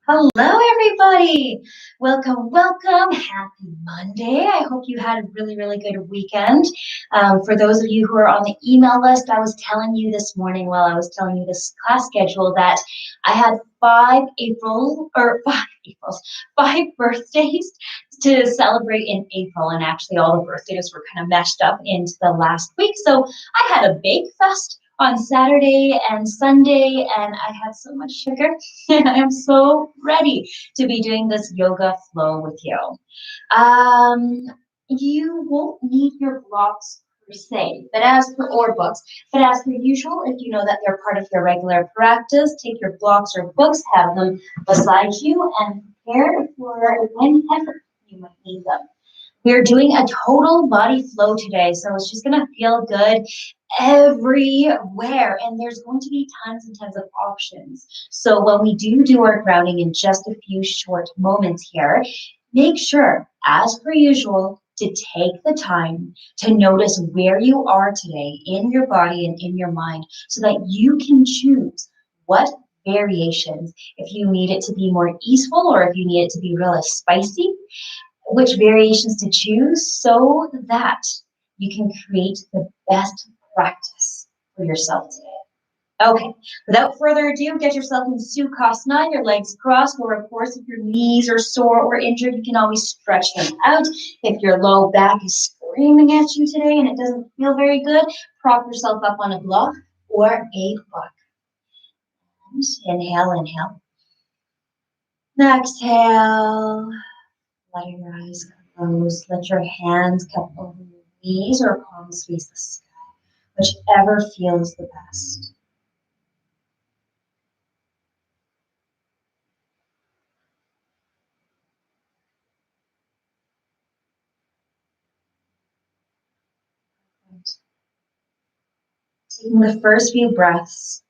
Hello, everybody. Welcome, welcome. Happy Monday. I hope you had a really good weekend. For those of you who are on the email list, I was telling you this morning while I was telling you this class schedule that I had five birthdays to celebrate in April, and actually all the birthdays were kind of meshed up into the last week. So I had a bake fest on Saturday and Sunday, and I had so much sugar. I am so ready to be doing this yoga flow with you. Um, you won't need your blocks per se, or books, but as per usual, if you know that they're part of your regular practice, take your blocks or books, have them beside you, and prepare for whenever you might need them. We're doing a total body flow today, so it's just gonna feel good everywhere, and there's going to be tons and tons of options. So when we do our grounding in just a few short moments here, make sure, as per usual, to take the time to notice where you are today in your body and in your mind so that you can choose what variations, if you need it to be more easeful or if you need it to be really spicy, which variations to choose so that you can create the best practice for yourself today. Okay, without further ado, get yourself in Sukhasana, your legs crossed, or of course, if your knees are sore or injured, you can always stretch them out. If your low back is screaming at you today and it doesn't feel very good, prop yourself up on a block or a book. And inhale, inhale. Exhale. Let your eyes close. Let your hands cup over your knees or palms face the sky, whichever feels the best. Taking the first few breaths,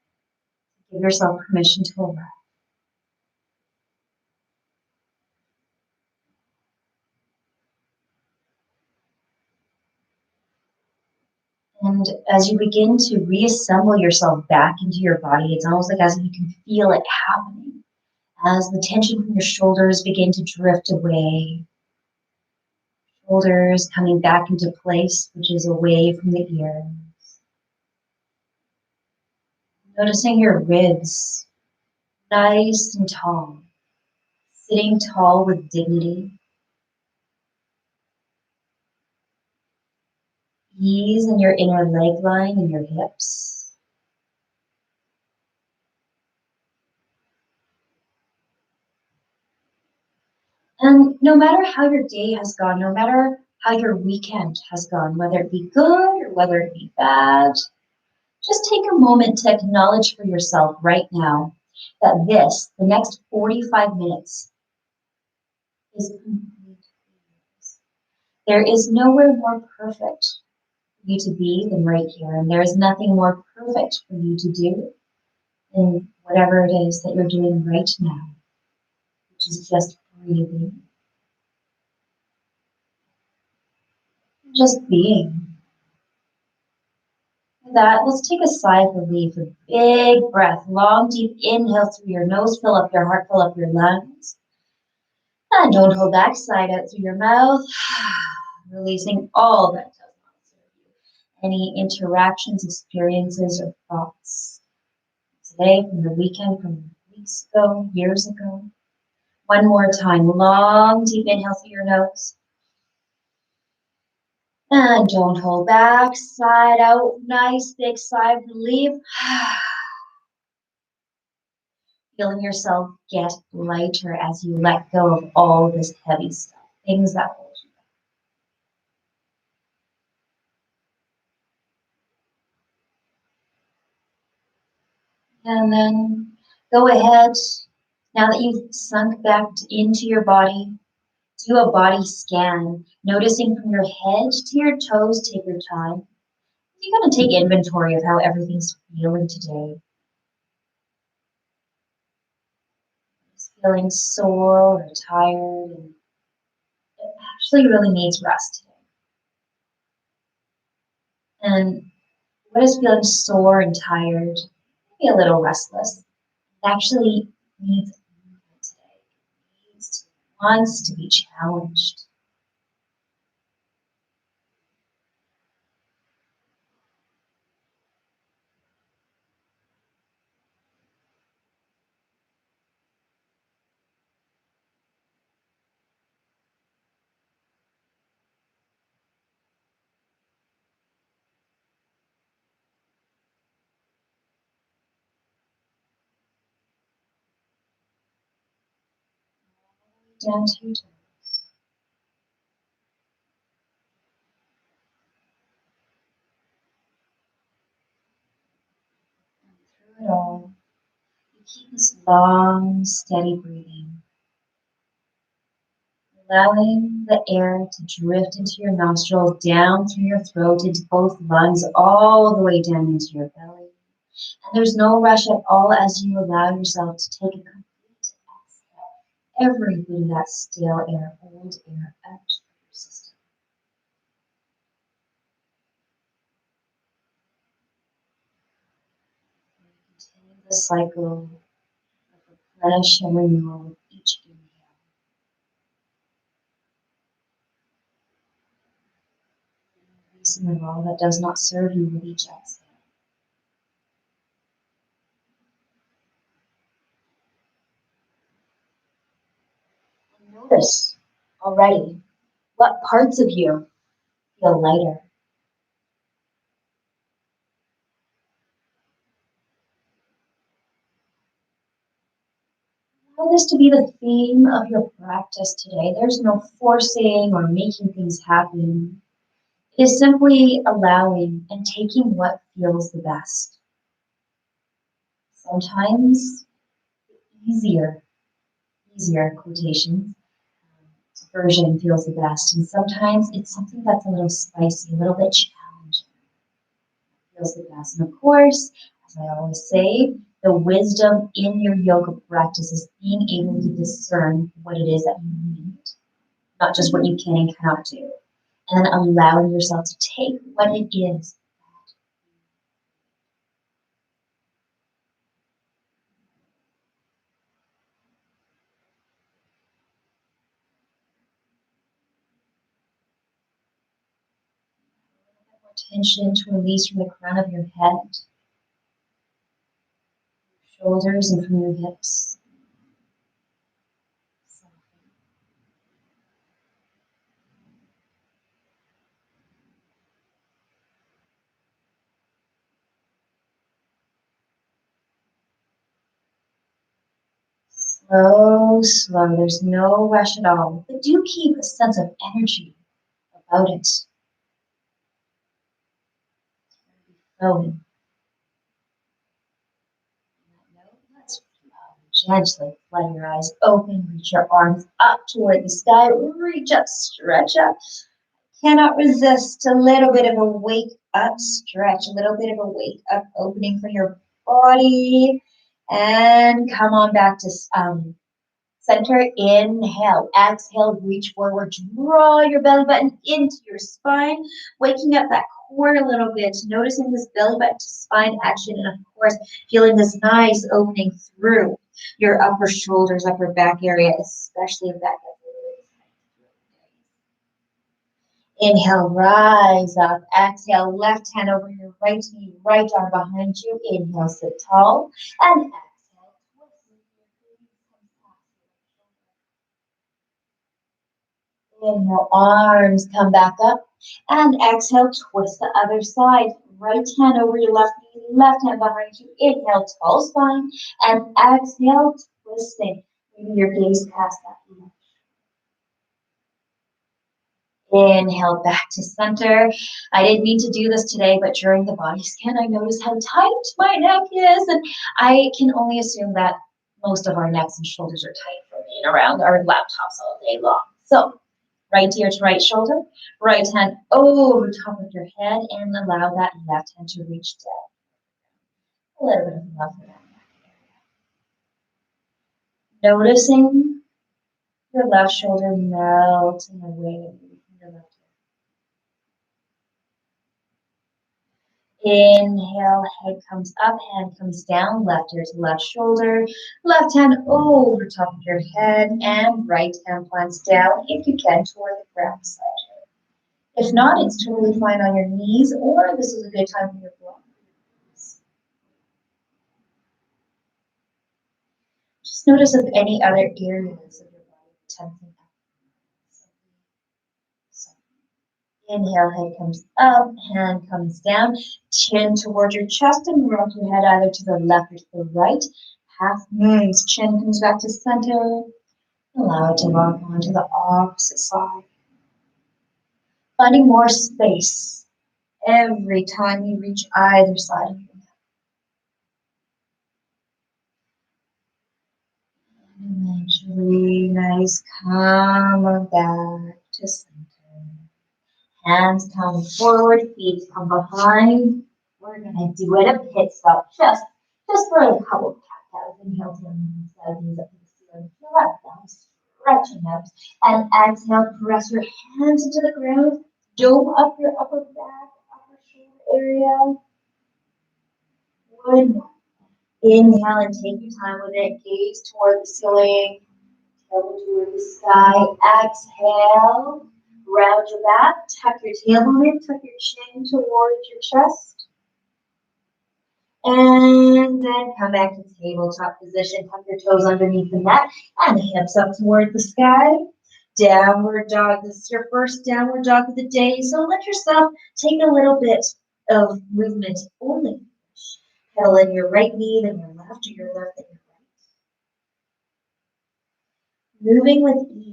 give yourself permission to relax. And as you begin to reassemble yourself back into your body, it's almost like as if you can feel it happening. As the tension from your shoulders begin to drift away, shoulders coming back into place, which is away from the ears. Noticing your ribs, nice and tall, sitting tall with dignity. Ease in your inner leg line and your hips. And no matter how your day has gone, no matter how your weekend has gone, whether it be good or whether it be bad, just take a moment to acknowledge for yourself right now that the next 45 minutes, is complete. There is nowhere more perfect for you to be than right here, and there is nothing more perfect for you to do than whatever it is that you're doing right now, which is just breathing, just being. With that, let's take a sigh of relief, a big breath, long, deep inhale through your nose, fill up your heart, fill up your lungs. And don't hold back, slide out through your mouth, releasing all that does not serve you. Any interactions, experiences, or thoughts today, from the weekend, from weeks ago, years ago. One more time, long, deep inhale through your nose. And don't hold back, slide out, nice big sigh of relief. Feeling yourself get lighter as you let go of all this heavy stuff, things that hold you back. And then go ahead, now that you've sunk back into your body, do a body scan, noticing from your head to your toes, take your time. You're going to take inventory of how everything's feeling today. Just feeling sore or tired, and it actually really needs rest today. And what is feeling sore and tired, maybe a little restless, it actually needs movement today. wants to be challenged. Down to your toes. And through it all, you keep this long, steady breathing, allowing the air to drift into your nostrils, down through your throat, into both lungs, all the way down into your belly. And there's no rush at all as you allow yourself to take a complete exhale. Every bit of that stale air, old air out of your system. Continue the cycle of replenish and renewal with each inhale. Releasing of all that does not serve you with each exhale. And notice already what parts of you feel lighter. Allow this to be the theme of your practice today. There's no forcing or making things happen. It is simply allowing and taking what feels the best. Sometimes easier quotation version feels the best, and sometimes it's something that's a little spicy, a little bit challenging, feels the best. And of course, as I always say, the wisdom in your yoga practice is being able to discern what it is that you need, not just what you can and cannot do, and then allowing yourself to take what it is. Tension to release from the crown of your head, shoulders, and from your hips. Slow, slow. There's no rush at all, but do keep a sense of energy about it. Flowing. Let's flow gently. Let your eyes open. Reach your arms up toward the sky. Reach up, stretch up. Cannot resist a little bit of a wake up stretch, a little bit of a wake up opening for your body. And come on back to center. Inhale. Exhale. Reach forward. Draw your belly button into your spine, waking up that core a little bit, noticing this belly button to spine action, and of course, feeling this nice opening through your upper shoulders, upper back area, especially if that. Inhale, rise up. Exhale, left hand over your right knee, right arm behind you. Inhale, sit tall. And exhale, inhale, arms come back up. And exhale, twist the other side. Right hand over your left knee, left hand behind you. Inhale, tall spine. And exhale, twisting. Maybe your gaze past that. Inhale back to center. I didn't mean to do this today, but during the body scan, I noticed how tight my neck is. And I can only assume that most of our necks and shoulders are tight from being around our laptops all day long. So right ear to right shoulder, right hand over top of your head, and allow that left hand to reach down. A little bit of love for that neck area. Noticing your left shoulder melting away from your left. Inhale, head comes up, hand comes down, left ear to left shoulder, left hand over top of your head, and right hand plants down if you can toward the ground beside you. If not, it's totally fine on your knees, or this is a good time for your block. Just notice if any other areas of your body are tensing up. Inhale, head comes up, hand comes down, chin towards your chest, and rock your head either to the left or to the right. Half moons, chin comes back to center. Allow it to rock onto the opposite side. Finding more space every time you reach either side of your neck. Eventually, nice, come back to center. Hands come forward, feet come behind. We're gonna do it a pit stop, just for a couple of cat-cows. Inhale, to the knees up to the ceiling. Feel that down, stretching out. And exhale, press your hands into the ground. Dome up your upper back, upper shoulder area. Good. Inhale and take your time with it. Gaze toward the ceiling, tail toward the sky. Exhale. Round your back, tuck your tailbone in, tuck your chin towards your chest. And then come back to tabletop position. Tuck your toes underneath the mat and hips up toward the sky. Downward dog. This is your first downward dog of the day. So let yourself take a little bit of movement only. Pedal in your right knee, then your left, or your left, then your right. Moving with ease.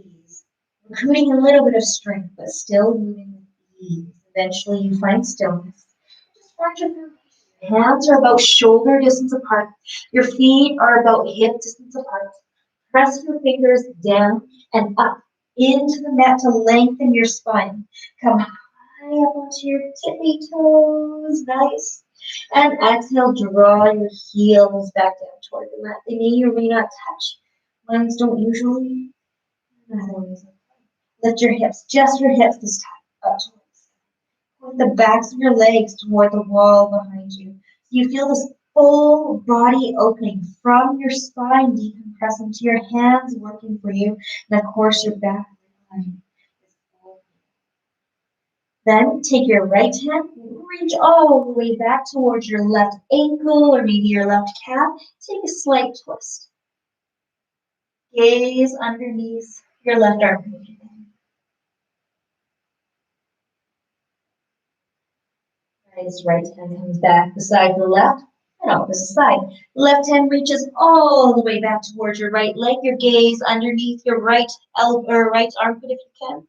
Recruiting a little bit of strength, but still moving with ease. Eventually you find stillness. Just watch your foundation. Hands are about shoulder distance apart. Your feet are about hip distance apart. Press your fingers down and up into the mat to lengthen your spine. Come high up onto your tippy toes. Nice. And exhale, draw your heels back down toward the mat. They may or may not touch. Mine don't usually. Lift your hips, just your hips this time, up towards the sky. Point the backs of your legs toward the wall behind you. You feel this full body opening from your spine, decompressing to your hands working for you, and of course your back line is open. Then take your right hand, reach all the way back towards your left ankle or maybe your left calf. Take a slight twist. Gaze underneath your left arm. His right hand comes back beside the left and opposite side. Left hand reaches all the way back towards your right leg. Your gaze underneath your right elbow or right armpit if you can.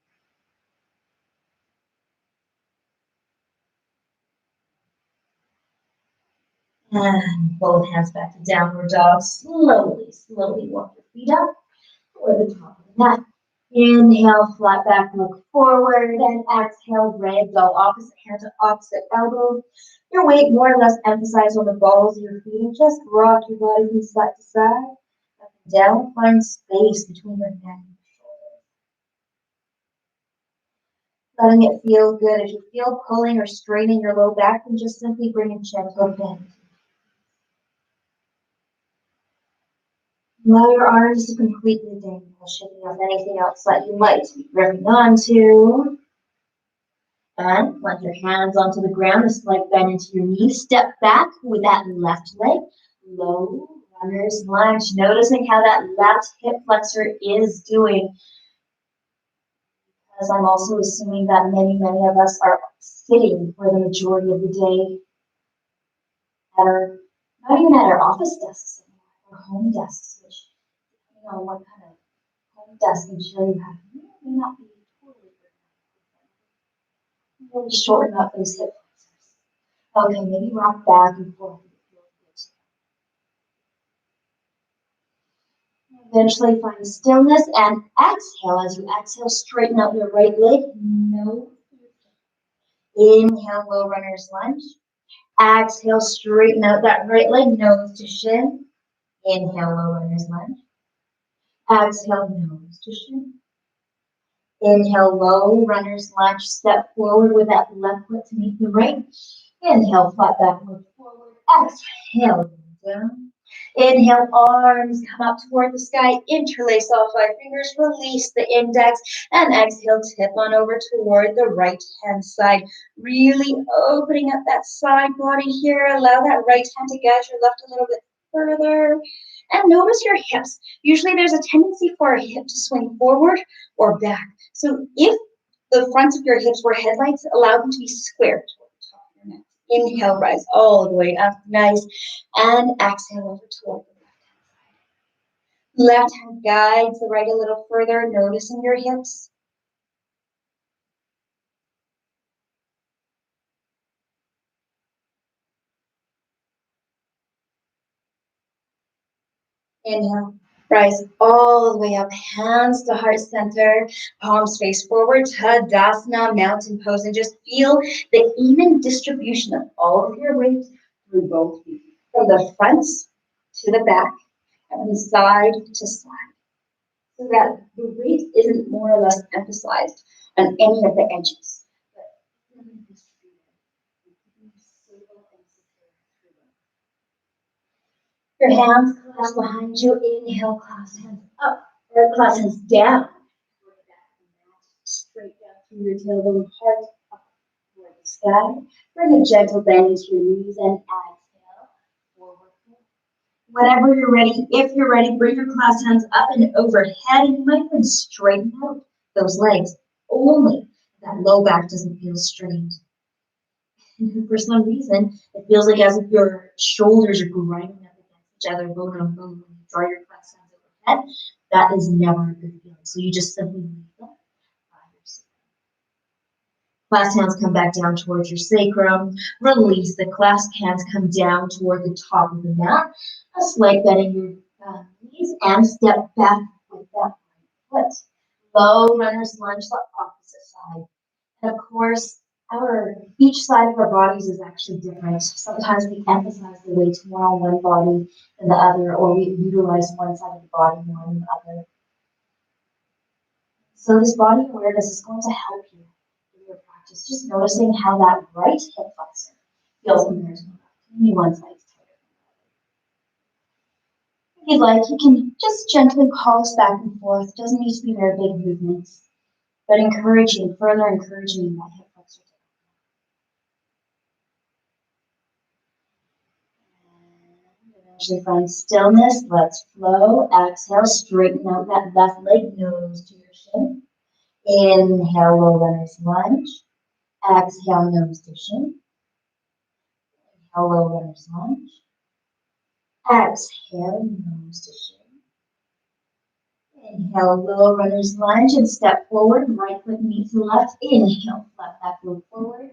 And both hands back to downward dog. Slowly walk your feet up toward the top of the mat. Inhale, flat back, look forward, and exhale, ragdoll, opposite hand to opposite elbow. Your weight more or less emphasized on the balls of your feet, and just rock your body from side to side, up and down. Find space between your neck and your shoulders. Letting it feel good. If you feel pulling or straining your low back, then just simply bring a gentle bend. Allow your arms to completely dangle, shaking off anything else that you might be gripping onto. And plant your hands onto the ground, a slight bend into your knees. Step back with that left leg. Low runner's lunge. Noticing how that left hip flexor is doing. Because I'm also assuming that many of us are sitting for the majority of the day. Not even at our office desks anymore, or home desks, which, depending on what kind of home desk and chair you have, may not be totally good. Really shorten up those hip flexors. Okay, maybe rock back and forth. Eventually find stillness and exhale. As you exhale, straighten out your right leg. No. Inhale, low runner's lunge. Exhale, straighten out that right leg, nose to shin. Inhale, low runner's lunge. Exhale, nose to shin. Inhale, low runner's lunge. Step forward with that left foot to meet the right. Inhale, flat back, look forward. Exhale, down. Inhale, arms come up toward the sky. Interlace all five fingers. Release the index. And exhale, tip on over toward the right hand side. Really opening up that side body here. Allow that right hand to guide your left a little bit further. And notice your hips. Usually there's a tendency for a hip to swing forward or back. So if the fronts of your hips were headlights, allow them to be square toward the top of your neck. Inhale, rise all the way up, nice. And exhale over toward the left hand side. Left hand guides the right a little further, noticing your hips. Inhale, rise all the way up, hands to heart center, palms face forward, Tadasana, mountain pose, and just feel the even distribution of all of your weight through both feet, from the front to the back, and from side to side, so that the weight isn't more or less emphasized on any of the edges, but evenly distributed, keeping you stable and secure through them. Your hands clasp behind you. Inhale, clasp hands up, or clasp hands down. Straight down through your tailbone, heart up toward the sky. Bring a gentle bend into your knees and exhale, forward. Whenever you're ready, if you're ready, bring your clasped hands up and overhead, and you might even straighten out those legs. Only that low back doesn't feel strained. For some reason, it feels like as if your shoulders are grinding up against each other, bone on bone. When you draw your clasped hands overhead, that is never a good feeling. So you just simply leave them by yourself. Clasped hands come back down towards your sacrum. Release the clasped hands, come down toward the top of the mat. A slight bend in your knees and step back with that right foot. Low runner's lunge, the opposite side. And of course, each side of our bodies is actually different. Sometimes we emphasize the weight more on one body than the other, or we utilize one side of the body more than the other. So this body awareness is going to help you in your practice. Just noticing how that right hip flexor feels compared to the left. Maybe one side is tighter than the other. If you'd like, you can just gently pulse back and forth. It doesn't need to be very big movements, but further encouraging that hip flexor. Eventually find stillness. Let's flow. Exhale, straighten out that left leg, nose to your shin. Inhale, low runner's lunge. Exhale, nose to shin. Inhale, low runner's lunge. Exhale, nose to shin. Inhale, low runner's lunge and step forward. Right foot meets the left. Inhale, flat back, look forward.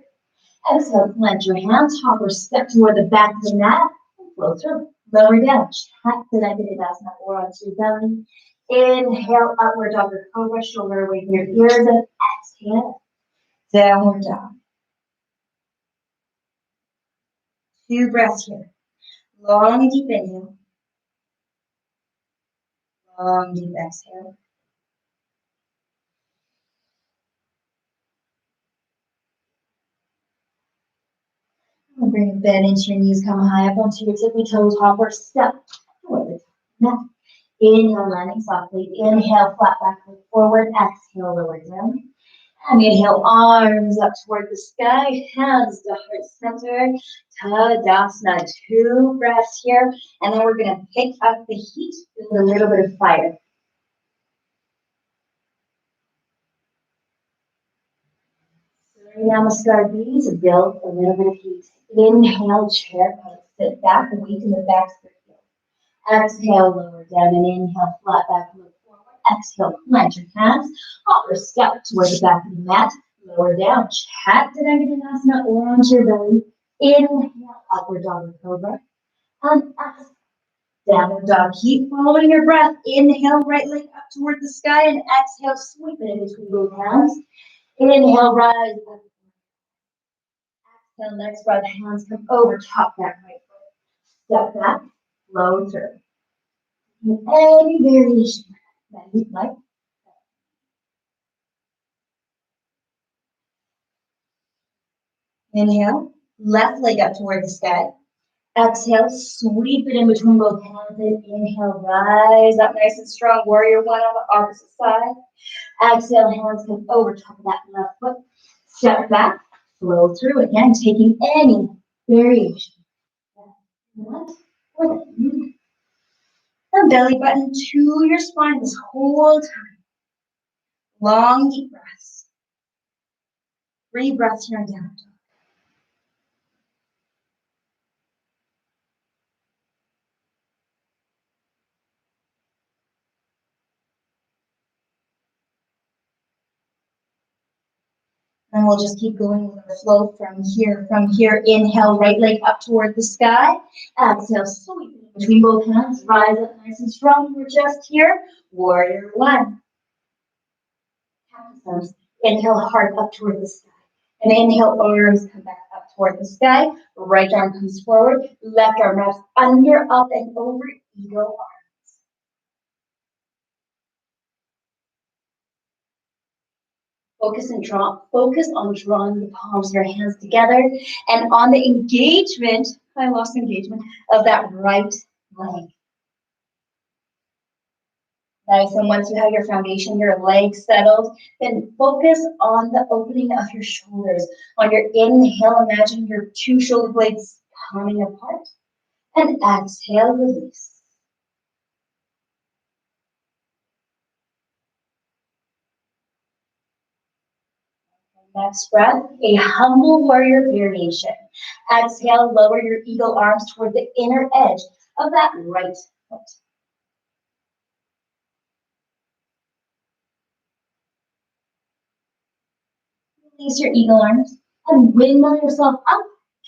Exhale, plant your hands, hop or step toward the back of the mat and flow through. Lower down, chat the Dhanurasana or onto your belly. Inhale, upward dog or cobra, shoulder away from your ears, and exhale, downward dog. 2 breaths here. Long, deep inhale. Long, deep exhale. Bring a bend into your knees, come high up onto your tippy toes, hop or step toward the mat. Inhale, landing softly. Inhale, flat back, look forward. Exhale, lower down. And inhale, arms up toward the sky, hands to heart center. Tadasana, 2 breaths here. And then we're going to pick up the heat with a little bit of fire. Namaskar B to build a little bit of heat. Inhale, chair pose. Sit back, weight in the back of your heel. Exhale, lower down, and inhale, flat back, look forward. Exhale, plant your hands, hop or step toward the back of the mat. Lower down, Chaturanga Dhanurasana or onto your belly. Inhale, upward dog or cobra. And exhale, downward dog. Keep following your breath. Inhale, right leg up toward the sky, and exhale, sweep it in between both hands. Inhale, rise up. Exhale, next breath, hands come over top that right foot. Step back, flow through. Any variation that you'd like. Inhale, Left leg up toward the sky. Exhale, sweep it in between both hands and inhale, rise up nice and strong. Warrior one on the opposite side. Exhale, hands come over top of that left foot. Step back, flow through. Again, taking any variation. What? And belly button to your spine this whole time. Long, deep breaths. 3 breaths here in down dog. And we'll just keep going with the flow from here. From here, inhale, right leg up toward the sky. Exhale, sweep it between both hands. Rise up nice and strong. We're just here. Warrior one. Inhale, heart up toward the sky. And inhale, arms come back up toward the sky. Right arm comes forward. Left arm wraps under, up, and over. Eagle arm. Focus on drawing the palms of your hands together and on the engagement, I lost engagement, of that right leg. Nice, and once you have your foundation, your legs settled, then focus on the opening of your shoulders. On your inhale, imagine your 2 shoulder blades coming apart, and exhale, release. Next breath, a humble warrior variation. Exhale, lower your eagle arms toward the inner edge of that right foot. Release your eagle arms and windmill yourself up,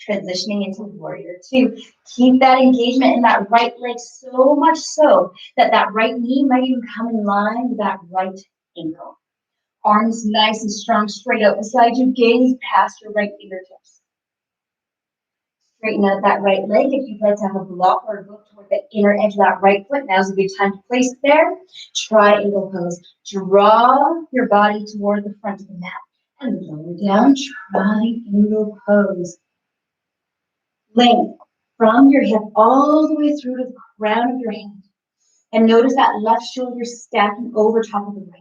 transitioning into warrior two. Keep that engagement in that right leg so much so that that right knee might even come in line with that right ankle. Arms nice and strong, straight out beside you. Gaze past your right fingertips. Straighten out that right leg. If you'd like to have a block or a hook toward the inner edge of that right foot, now's a good time to place it there. Triangle pose. Draw your body toward the front of the mat. And lower down, triangle pose. Length from your hip all the way through to the crown of your head. And notice that left shoulder stacking over top of the right.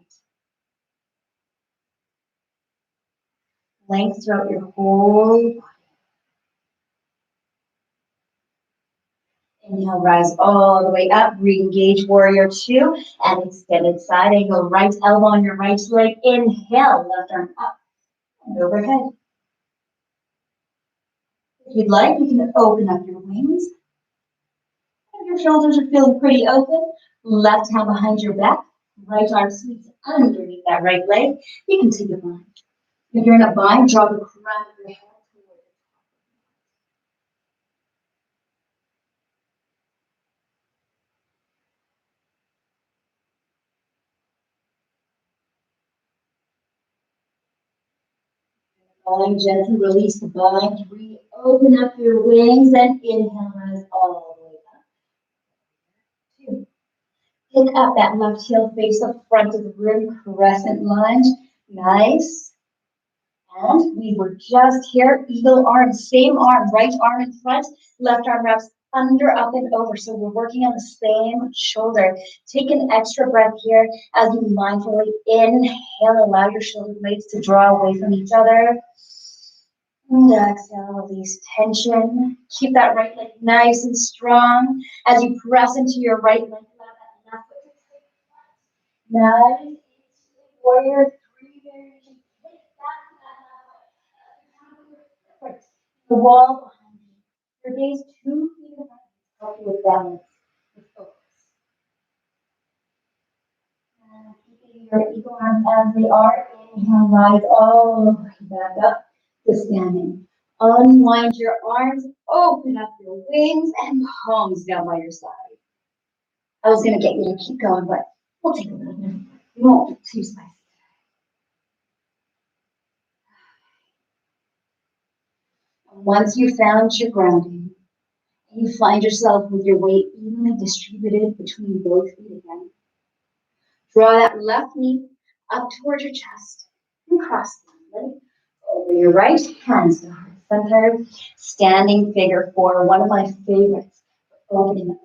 Length throughout your whole body. Inhale, rise all the way up. Re-engage warrior two and extended side angle. Right elbow on your right leg. Inhale, left arm up and overhead. If you'd like, you can open up your wings. If your shoulders are feeling pretty open, left hand behind your back. Right arm sweeps underneath that right leg. You can take a bind. If you're in a bind, draw the crown of your head. Bind, gently release the bind. Reopen up your wings and inhale, rise all the way up. 2. Pick up that left heel, face the front of the room, crescent lunge. Nice. And we were just here, eagle arm, same arm, right arm in front, left arm wraps under, up, and over. So we're working on the same shoulder. Take an extra breath here as you mindfully inhale. Allow your shoulder blades to draw away from each other. And exhale, release tension. Keep that right leg nice and strong as you press into your right leg. Nice. Warrior three. The wall behind you. Your gaze 2 feet ahead. Help you with balance, with focus. And keeping your eagle arms as they are. Inhale, rise all the way back up to standing. Unwind your arms, open up your wings, and palms down by your side. I was going to get you to keep going, but we'll take a little bit. We won't be too spicy. Once you found your grounding, you find yourself with your weight evenly distributed between both feet again. Draw that left knee up towards your chest and cross the leg over your right, hands to heart center. Standing figure four, one of my favorites. Opening up.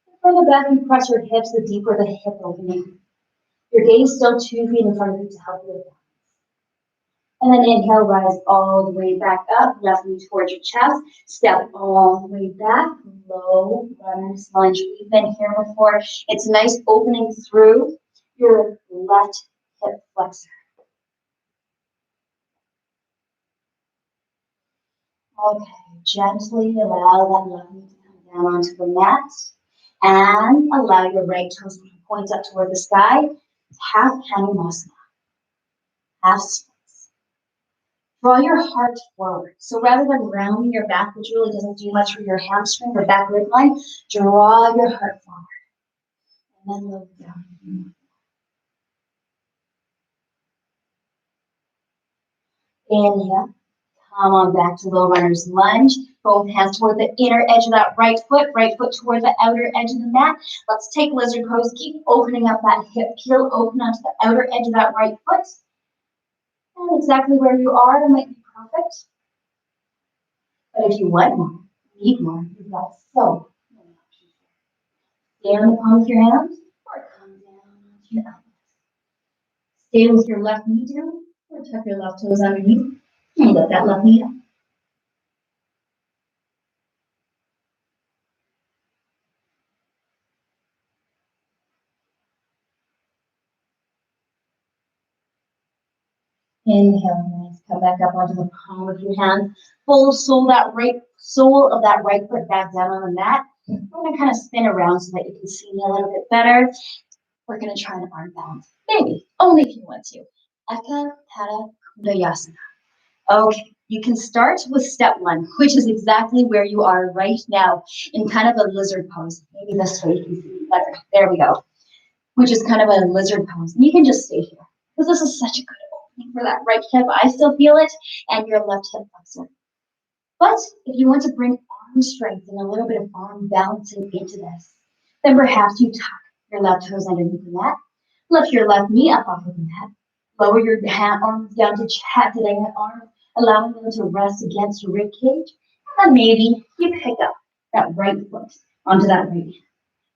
The further back you press your hips, the deeper the hip opening. Your gaze still 2 feet in front of you to help you with that. And then inhale, rise all the way back up, left knee towards your chest, step all the way back, low runner's lunge. We've been here before. It's nice opening through your left hip flexor. Okay, gently allow that left knee to come down onto the mat and allow your right toes to point up toward the sky. Half Hanumasana, half splits. Draw your heart forward. So rather than rounding your back, which really doesn't do much for your hamstring or back rib line, draw your heart forward. And then look down. Inhale. Come on back to low runner's lunge. Both hands toward the inner edge of that right foot toward the outer edge of the mat. Let's take lizard pose. Keep opening up that hip. Heel open onto the outer edge of that right foot. And exactly where you are might be perfect. But if you want more, need more, you've got so many options. Stay on the palm of your hands or come down onto your elbows. Stay with your left knee down or tuck your left toes underneath and lift that left knee up. Inhale, nice. Come back up onto the palm of your hand. Full sole of that right foot back down on the mat. We're gonna kind of spin around so that you can see me a little bit better. We're gonna try an arm balance. Maybe, only if you want to. Eka Pada Kundayasana. Okay, you can start with step one, which is exactly where you are right now in kind of a lizard pose. Maybe this way you can see better. There we go. Which is kind of a lizard pose. And you can just stay here because this is such a good opening for that right hip. I still feel it, and your left hip flexor. But if you want to bring arm strength and a little bit of arm balancing into this, then perhaps you tuck your left toes underneath the mat, lift your left knee up off of the mat, lower your arms down to chat-to-the arm, allowing them to rest against your rib cage, and then maybe you pick up that right foot onto that right hand.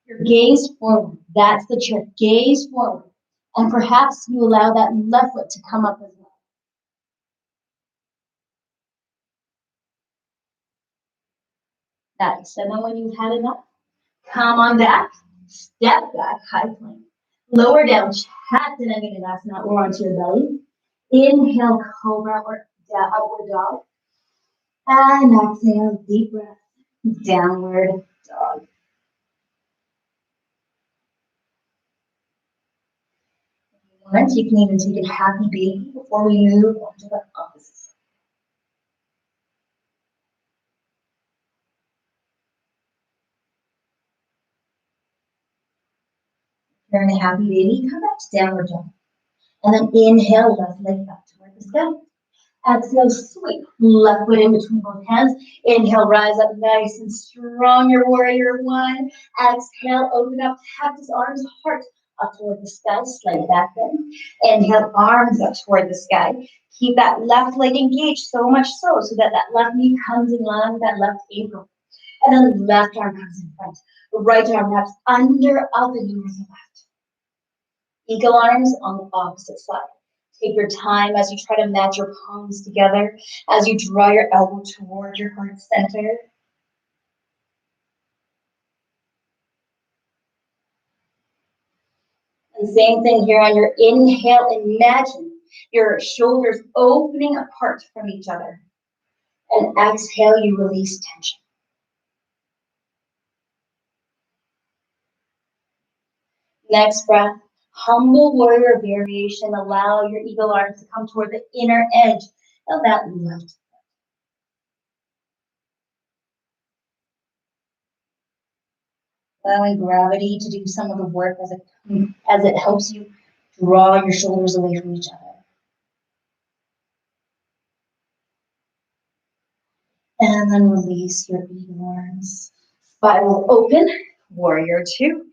Your gaze forward. That's the trick. Gaze forward. And perhaps you allow that left foot to come up as well. Nice. And then when you've had enough, come on back. Step back, high plank. Lower down, Chaturanga or onto your belly. Inhale, cobra or upward dog. And exhale, deep breath, downward dog. Once you can even take a happy baby before we move on to the opposite side. If you're in a happy baby, come back to downward dog. And then inhale, left leg back toward the sky. Exhale, sweep left foot in between both hands. Inhale, rise up nice and strong, your warrior one. Exhale, open up, cactus arms, heart up toward the sky, slight back bend. Inhale, arms up toward the sky. Keep that left leg engaged, so much so that that left knee comes in line with that left ankle. And then left arm comes in front. Right arm wraps under, up, and over the left. Eagle arms on the opposite side. Take your time as you try to match your palms together, as you draw your elbow toward your heart center. And same thing here on your inhale, imagine your shoulders opening apart from each other. And exhale, you release tension. Next breath, humble warrior variation. Allow your eagle arms to come toward the inner edge of that left foot. Allowing gravity to do some of the work as it helps you draw your shoulders away from each other. And then release your eagle arms. Spiral open, warrior two.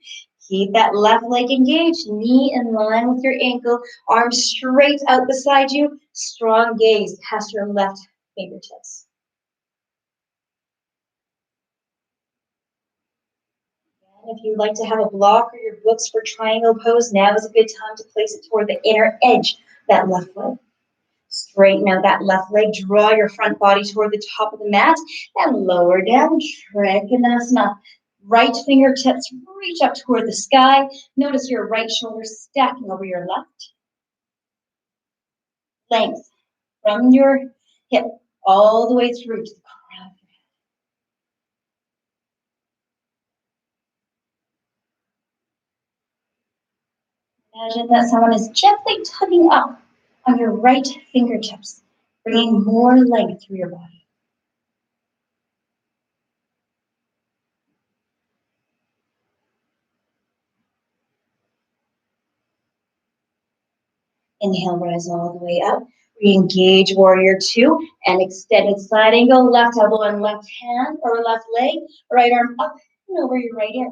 Keep that left leg engaged, knee in line with your ankle, arms straight out beside you, strong gaze past your left fingertips. And if you'd like to have a block or your books for triangle pose, now is a good time to place it toward the inner edge of that left leg. Straighten out that left leg, draw your front body toward the top of the mat, and lower down, Trikonasana. Right fingertips reach up toward the sky. Notice your right shoulder stacking over your left. Length from your hip all the way through to the crown of your head. Imagine that someone is gently tugging up on your right fingertips, bringing more length through your body. Inhale, rise all the way up. Re-engage warrior two and extended side angle, left elbow and left hand or left leg, right arm up and over your right ear.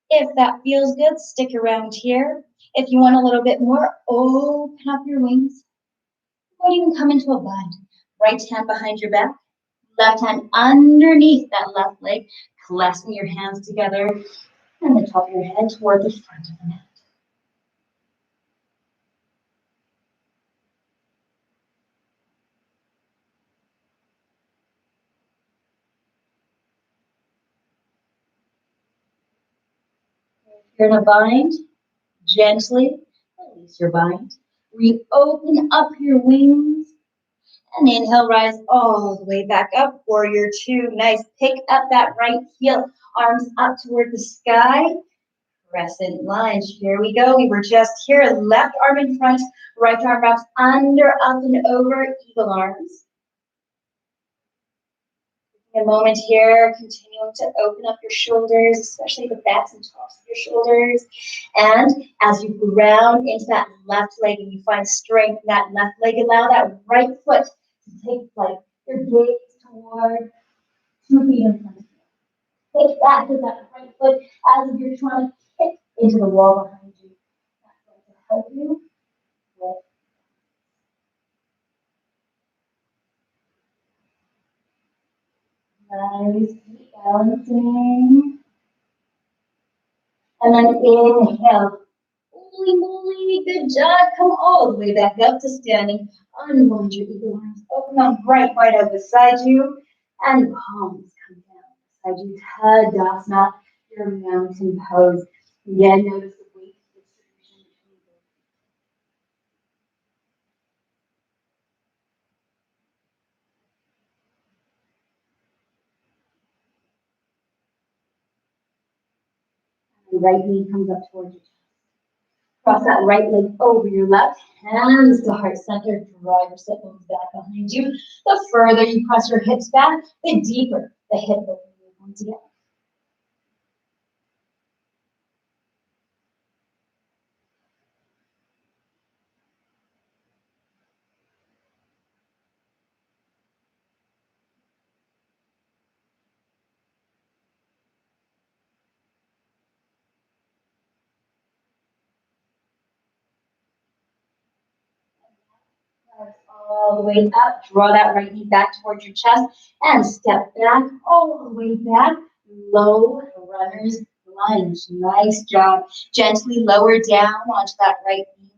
If that feels good, stick around here. If you want a little bit more, open up your wings. Might even come into a bind. Right hand behind your back, left hand underneath that left leg, clasping your hands together and the top of your head toward the front of the mat. If you're in a bind, gently release your bind. Reopen up your wings. And inhale, rise all the way back up. Warrior two. Nice. Pick up that right heel. Arms up toward the sky. Crescent lunge. Here we go. We were just here. Left arm in front. Right arm wraps under, up and over. Eagle arms. A moment here, continuing to open up your shoulders, especially the backs and tops of your shoulders. And as you ground into that left leg and you find strength in that left leg, allow that right foot to take flight. Your gaze toward 2 feet in front of you. Take back with that right foot as if you're trying to kick into the wall behind you. That's going to help you with nice, keep balancing. And then inhale. Holy moly, good job. Come all the way back up to standing. Unwind your eagle arms. Open up right wide out beside you. And palms come down beside you. Tadasana, your mountain pose. Again, notice the weight distribution between both. And the right knee comes up towards your chest. Cross that right leg over your left, hands to heart center, draw your sit bones back behind you. The further you press your hips back, the deeper the hip bone will come together. All the way up, draw that right knee back towards your chest and step back, all the way back, low runner's lunge. Nice job. Gently lower down onto that right knee.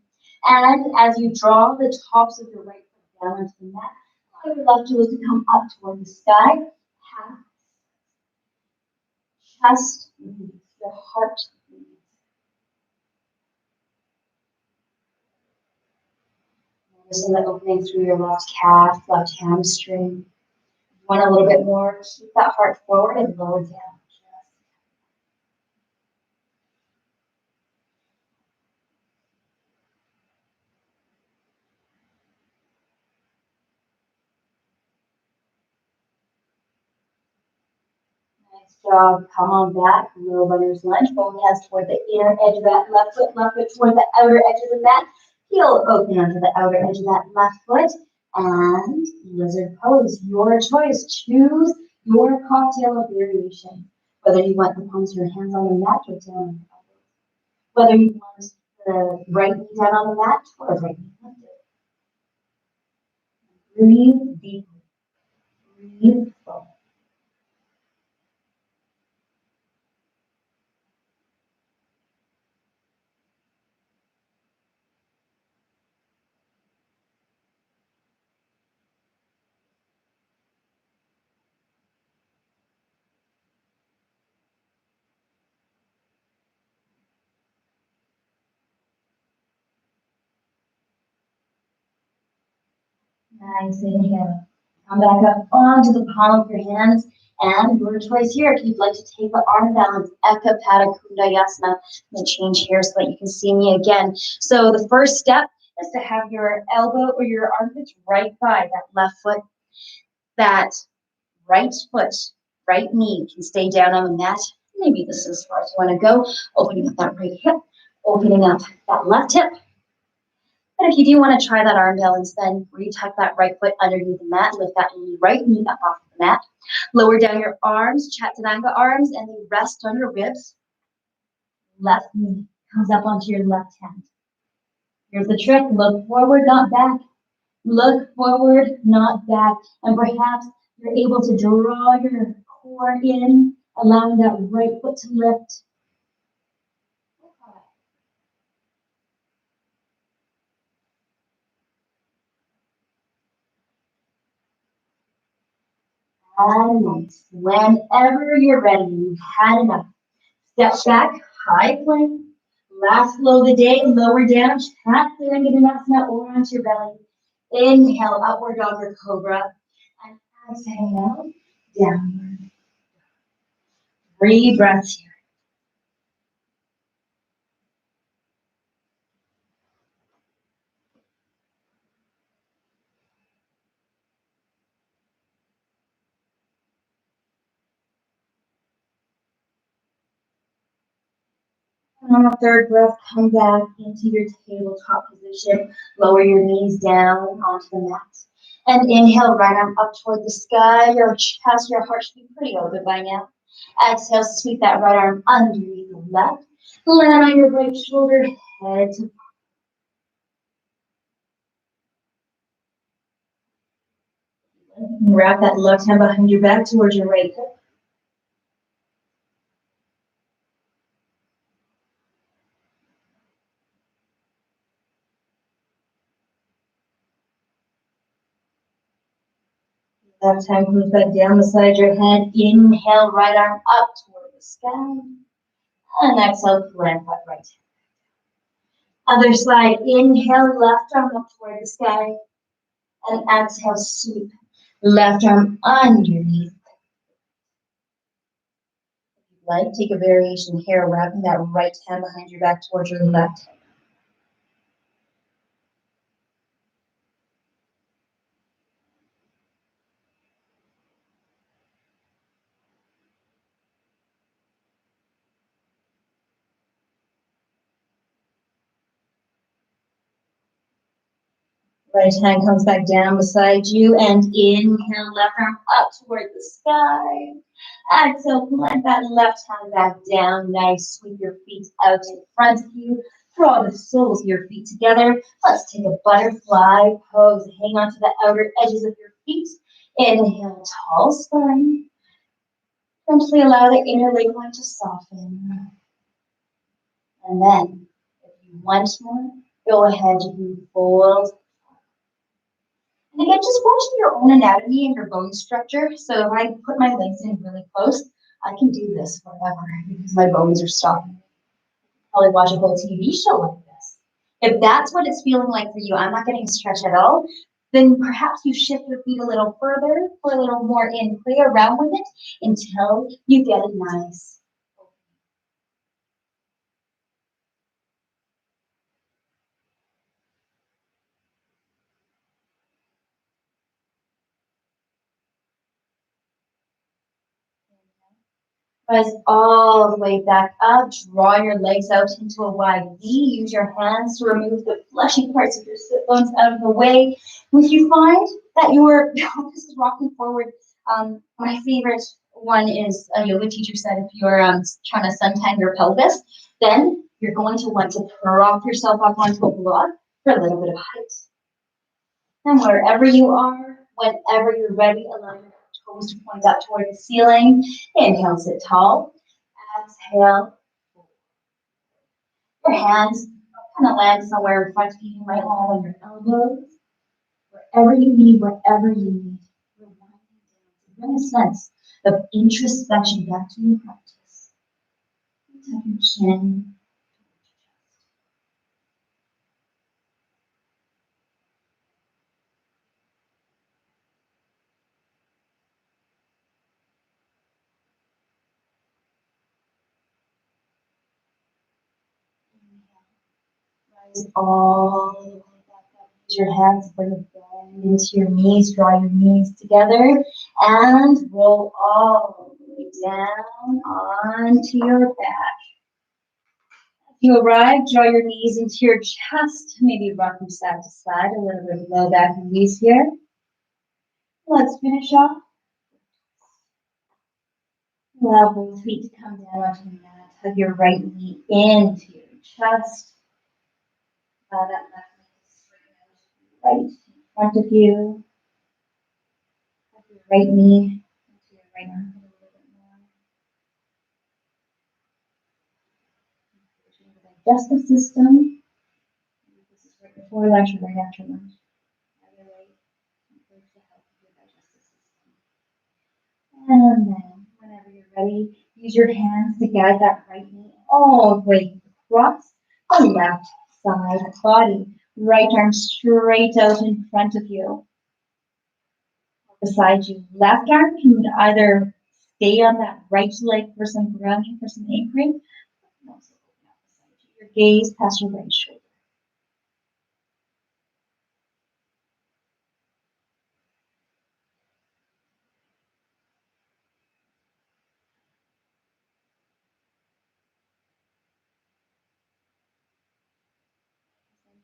And as you draw the tops of your right foot down onto the mat, allow your left toes to come up toward the sky. Half, chest, your heart. Noticing the opening through your left calf, left hamstring. Want a little bit more, keep that heart forward and lower down. Nice job. Come on back. Low runner's lunge. Both hands toward the inner edge of that left foot toward the outer edge of the mat. Heel open onto the outer edge of that left foot. And lizard pose. Your choice. Choose your cocktail of variation. Whether you want the palms of your hands on the mat or down on the elbows. Whether you want the right knee down on the mat or right knee lifted. Breathe deeply. Breathe fully. Nice inhale. Come back up onto the palm of your hands. And your choice here, if you'd like to take the arm balance, Eka Pada Kundayasana. I'm going to change here so that you can see me again. So the first step is to have your elbow or your armpits right by that left foot. That right foot, right knee can stay down on the mat. Maybe this is as far as you want to go. Opening up that right hip, opening up that left hip. And if you do want to try that arm balance, then retuck that right foot underneath the mat, lift that right knee up off the mat. Lower down your arms, Chaturanga arms, and then rest on your ribs. Left knee comes up onto your left hand. Here's the trick, look forward, not back. Look forward, not back. And perhaps you're able to draw your core in, allowing that right foot to lift. And nice. Whenever you're ready, you've had enough. Step back, high plank. Last flow of the day, lower down, Chaturanga or onto your belly. Inhale, upward dog or cobra. And exhale, downward. 3 breaths here. And on the third breath, come back into your tabletop position. Lower your knees down onto the mat. And inhale, right arm up toward the sky. Your chest, your heart should be pretty open by now. Exhale, sweep that right arm underneath the left. Land on your right shoulder, head to wrap that left hand behind your back towards your right hip. Left hand comes back down beside your head. Inhale, right arm up toward the sky. And exhale, plant that right hand. Other side, inhale, left arm up toward the sky. And exhale, sweep. Left arm underneath. If you'd like, take a variation here, wrapping that right hand behind your back towards your left hip. Right hand comes back down beside you and inhale, left arm up toward the sky. Exhale, plant that left hand back down. Nice, sweep your feet out in front of you. Draw the soles of your feet together. Let's take a butterfly pose. Hang on to the outer edges of your feet. Inhale, tall spine. Eventually allow the inner leg line to soften. And then, if you want more, go ahead and fold. And again, just watching your own anatomy and your bone structure. So if I put my legs in really close, I can do this forever because my bones are stopping. Probably watch a whole TV show like this. If that's what it's feeling like for you, I'm not getting a stretch at all, then perhaps you shift your feet a little further for a little more in. Play around with it until you get it nice. Rise all the way back up. Draw your legs out into a wide V. Use your hands to remove the fleshy parts of your sit bones out of the way. And if you find that your pelvis is rocking forward, my favorite One is a yoga teacher said if you're trying to suntan your pelvis, then you're going to want to prop yourself up onto a block for a little bit of height. And wherever you are, whenever you're ready, allow your toes to point up toward the ceiling. Inhale, sit tall. Exhale. Your hands kind of land somewhere in front of you. You might land on your elbows. Wherever you need, whatever you need. Bring a sense of introspection back to your practice. Tuck your chin. Rise all the way back up. Use your hands, bring it down into your knees. Draw your knees together and roll all the way down onto your back. You arrive, draw your knees into your chest, maybe rock from side to side, a little bit of low back release here. Let's finish off. Allow both feet to come down onto the mat. Hug your right knee into your chest. Allow that left knee to straighten out right in front of you. Hug your right knee into your right arm a little bit more. Encouraging the digestive system. This is right before lunch or right after lunch. Either way, encourage the health of your digestive system. And then, whenever you're ready, use your hands to guide that right knee all the way across the left side of the body. Right arm straight out in front of you. Beside you, left arm can either stay on that right leg for some grounding, for some anchoring. Also open up beside you. Your gaze past your right shoulder.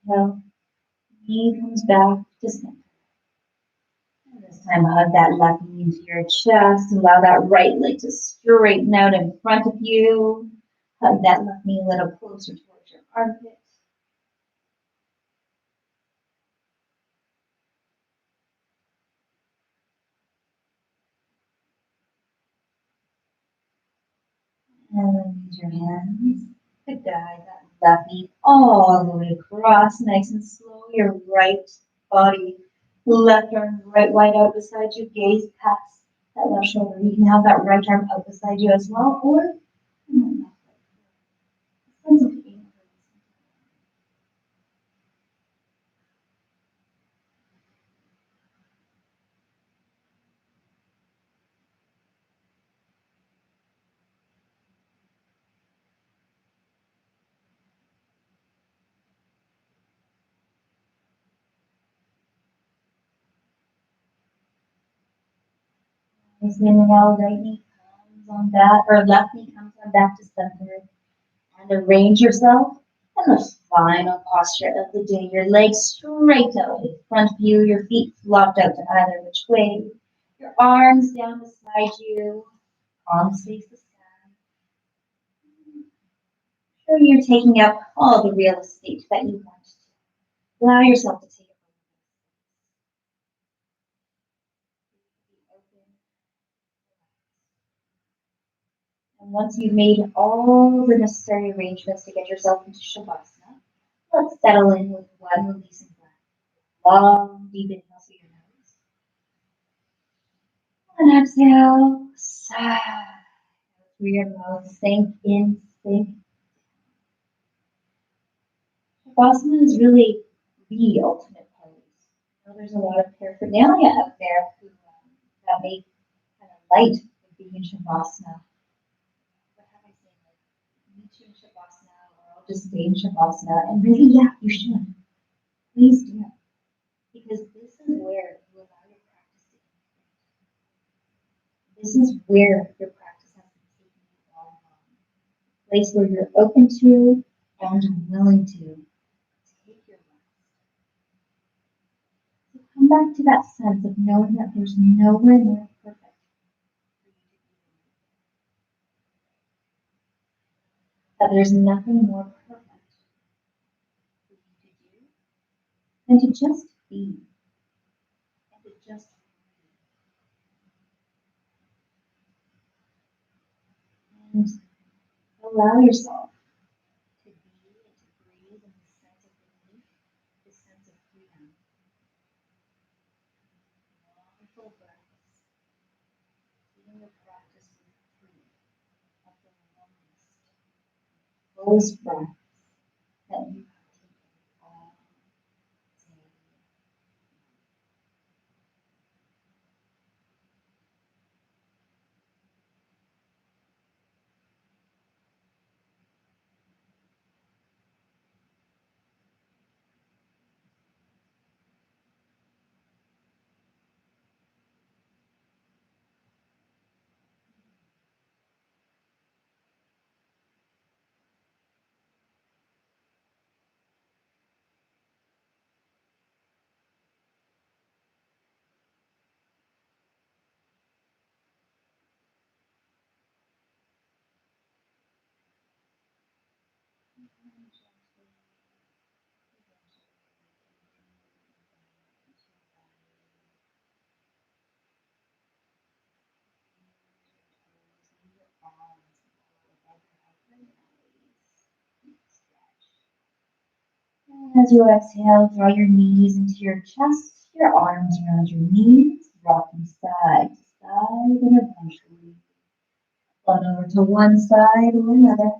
Inhale. Knee comes back to center. And this time, hug that left knee into your chest. Allow that right leg to straighten out in front of you. Hug that left knee a little closer towards your armpit. And then use your hands to guide that left knee all the way across, nice and slow. Your right body, left arm right wide out beside you. Gaze past that left shoulder. You can have that right arm out beside you as well, or sense of pain. Exhaling out, right knee comes on back, or left knee comes on back to center. And arrange yourself in the final posture of the day. Your legs straight out in front of you, your feet flopped out to either which way. Your arms down beside you, palms face the sky. Sure you're taking up all the real estate that you want to. Allow yourself to take And once you've made all the necessary arrangements to get yourself into Shavasana, let's settle in with one releasing breath. Long, deep inhale through your nose. And exhale, sigh through your mouth. Sink in, sink. Shavasana is really the ultimate pose. There's a lot of paraphernalia out there that make kind of light of being in Shavasana. Meet you in Shavasana, or I'll just stay in Shavasana. And really, yeah, you should. Please do. Because this is where you allow your practice to integrate. This is where your practice has been taking you all along. A place where you're open to and willing to take your rest. So come back to that sense of knowing that there's nowhere near perfect for you to be. that there's nothing more perfect for you to do than to just be and to just breathe. And allow yourself to be and to breathe in this sense of relief, this sense of freedom. Long full breaths, feeling the practice with three of the longest, fullest breaths that you have taken all day. As you exhale, draw your knees into your chest, your arms around your knees, rocking side to side, and eventually on over to one side or another.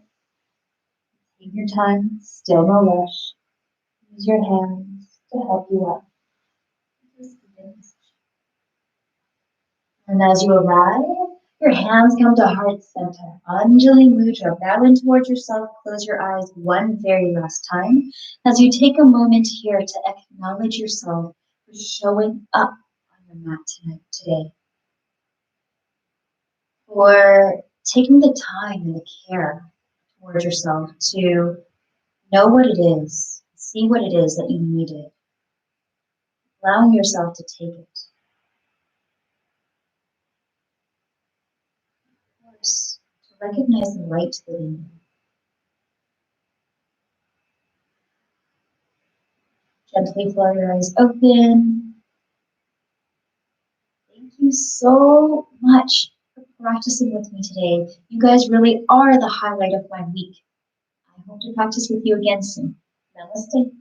Take your time, still no rush. Use your hands to help you up. And as you arrive, your hands come to heart center. Anjali Mudra. Bow in towards yourself. Close your eyes one very last time as you take a moment here to acknowledge yourself for showing up on your mat today. For taking the time and the care towards yourself to know what it is, see what it is that you needed, allowing yourself to take it. Of course, to recognize the right within you. Gently flow your eyes open. Thank you so much for practicing with me today. You guys really are the highlight of my week. I hope to practice with you again soon. Namaste.